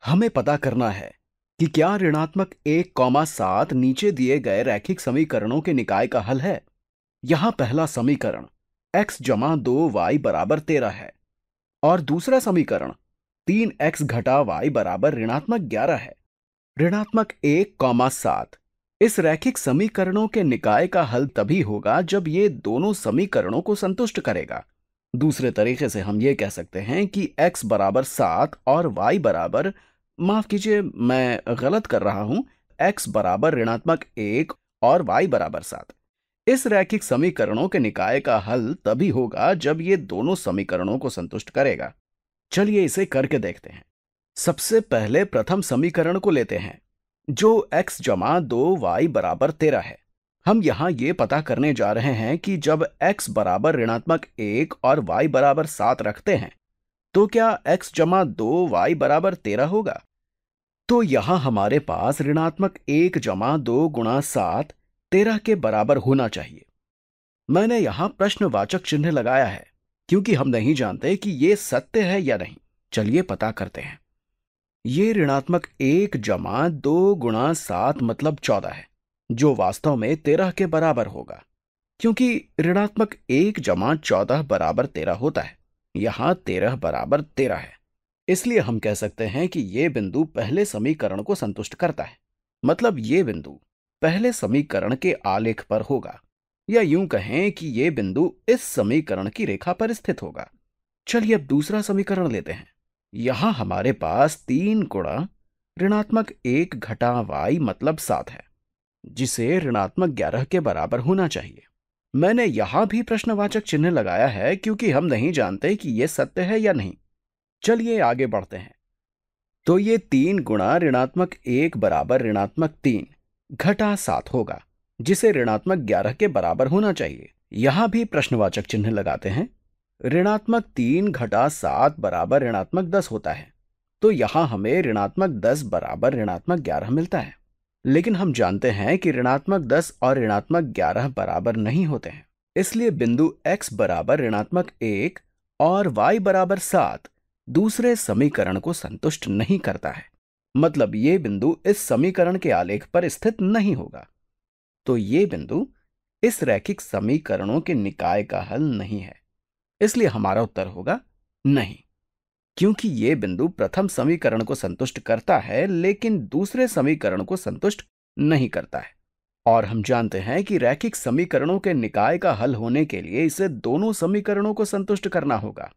हमें पता करना है कि क्या ऋणात्मक 1,7 नीचे दिए गए रैखिक समीकरणों के निकाय का हल है। यहां पहला समीकरण x जमा 2y बराबर 13 है और दूसरा समीकरण 3x घटा y बराबर ऋणात्मक 11 है। ऋणात्मक 1,7 इस रैखिक समीकरणों के निकाय का हल तभी होगा जब ये दोनों समीकरणों को संतुष्ट करेगा। दूसरे तरीके से हम ये कह सकते हैं कि x बराबर 7 और y बराबर, माफ कीजिए मैं गलत कर रहा हूं, x बराबर ऋणात्मक 1 और y बराबर 7 इस रैखिक समीकरणों के निकाय का हल तभी होगा जब ये दोनों समीकरणों को संतुष्ट करेगा। चलिए इसे करके देखते हैं। सबसे पहले प्रथम समीकरण को लेते हैं जो x जमा 2y बराबर 13 है। हम यहां ये पता करने जा रहे हैं कि जब x बराबर ऋणात्मक 1 और y बराबर 7 रखते हैं तो क्या x जमा 2y बराबर 13 होगा। तो यहां हमारे पास ऋणात्मक 1 जमा 2 गुणा 7 13 के बराबर होना चाहिए। मैंने यहां प्रश्नवाचक चिन्ह लगाया है क्योंकि हम नहीं जानते कि ये सत्य है या नहीं। चलिए पता करते हैं। ये ऋणात्मक 1 जमा 2 गुणा 7 मतलब 14 है, जो वास्तव में 13 के बराबर होगा क्योंकि ऋणात्मक 1 जमा 14 बराबर 13 होता है। यहां 13 बराबर 13 है, इसलिए हम कह सकते हैं कि ये बिंदु पहले समीकरण को संतुष्ट करता है। मतलब ये बिंदु पहले समीकरण के आलेख पर होगा, या यूं कहें कि ये बिंदु इस समीकरण की रेखा पर स्थित होगा। चलिए अब दूसरा समीकरण लेते हैं। यहां हमारे पास 3 गुणा ऋणात्मक 1 घटा y मतलब 7 है, जिसे ऋणात्मक 11 के बराबर होना चाहिए। मैंने यहां भी प्रश्नवाचक चिन्ह लगाया है क्योंकि हम नहीं जानते कि यह सत्य है या नहीं। चलिए आगे बढ़ते हैं। तो ये 3 गुणा ऋणात्मक 1 बराबर ऋणात्मक 3 घटा 7 होगा, जिसे ऋणात्मक 11 के बराबर होना चाहिए। यहां भी प्रश्नवाचक चिन्ह लगाते हैं। ऋणात्मक 3 घटा 7 बराबर ऋणात्मक 10 होता है, तो यहां हमें ऋणात्मक 10 बराबर ऋणात्मक 11 मिलता है। लेकिन हम जानते हैं कि ऋणात्मक 10 और ऋणात्मक 11 बराबर नहीं होते हैं, इसलिए बिंदु x बराबर ऋणात्मक 1 और y बराबर 7 दूसरे समीकरण को संतुष्ट नहीं करता है। मतलब ये बिंदु इस समीकरण के आलेख पर स्थित नहीं होगा। तो ये बिंदु इस रैखिक समीकरणों के निकाय का हल नहीं है, इसलिए हमारा उत्तर होगा नहीं, क्योंकि ये बिंदु प्रथम समीकरण को संतुष्ट करता है लेकिन दूसरे समीकरण को संतुष्ट नहीं करता है। और हम जानते हैं कि रैखिक समीकरणों के निकाय का हल होने के लिए इसे दोनों समीकरणों को संतुष्ट करना होगा।